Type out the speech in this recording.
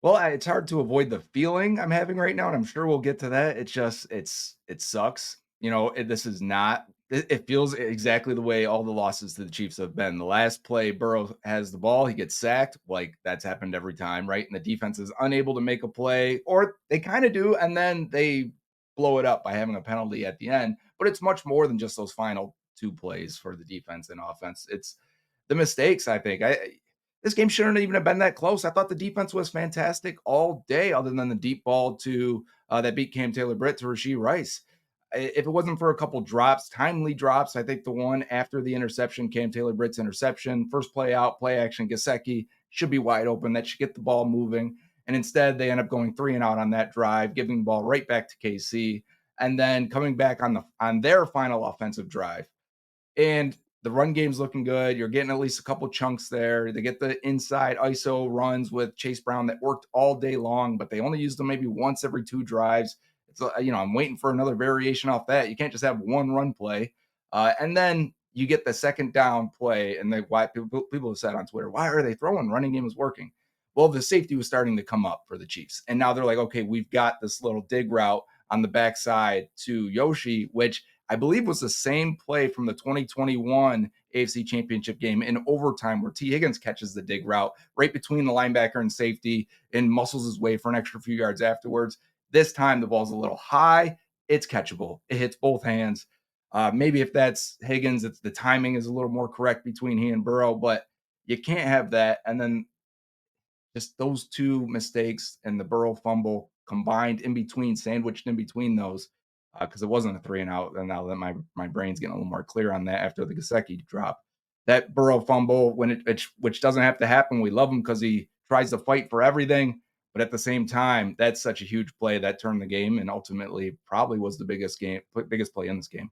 Well, it's hard to avoid the feeling I'm having right now, and I'm sure we'll get to that. It sucks. This is not. It feels exactly the way all the losses to the Chiefs have been. The last play, Burrow has the ball, he gets sacked. Like that's happened every time, right? And the defense is unable to make a play, or they kind of do, and then they blow it up by having a penalty at the end. But it's much more than just those final two plays for the defense and offense. It's the mistakes. I think this game shouldn't even have been that close. I thought the defense was fantastic all day, other than the deep ball to that beat Cam Taylor Britt to Rasheed Rice. If it wasn't for a couple drops, timely drops, I think the one after the interception, Cam Taylor Britt's interception, first play out, play action, Gasecki should be wide open. That should get the ball moving. And instead, they end up going 3 and out on that drive, giving the ball right back to KC, and then coming back on their final offensive drive. And the run game's looking good. You're getting at least a couple chunks there. They get the inside ISO runs with Chase Brown that worked all day long, but they only used them maybe once every 2 drives. I'm waiting for another variation off that. You can't just have one run play. And then you get the second down play, and why people have said on Twitter, why are they throwing? Running game is working. Well, the safety was starting to come up for the Chiefs, and now they're like, okay, we've got this little dig route on the backside to Yoshi, which I believe was the same play from the 2021 AFC Championship game in overtime where T. Higgins catches the dig route right between the linebacker and safety and muscles his way for an extra few yards afterwards. This time the ball's a little high. It's catchable. It hits both hands. Maybe if that's Higgins, it's the timing is a little more correct between he and Burrow, but you can't have that. And then just those two mistakes and the Burrow fumble combined in between, sandwiched in between those, because it wasn't a 3 and out. And now that my brain's getting a little more clear on that after the Gasecki drop, that Burrow fumble when which doesn't have to happen. We love him because he tries to fight for everything, but at the same time, that's such a huge play that turned the game and ultimately probably was the biggest play in this game.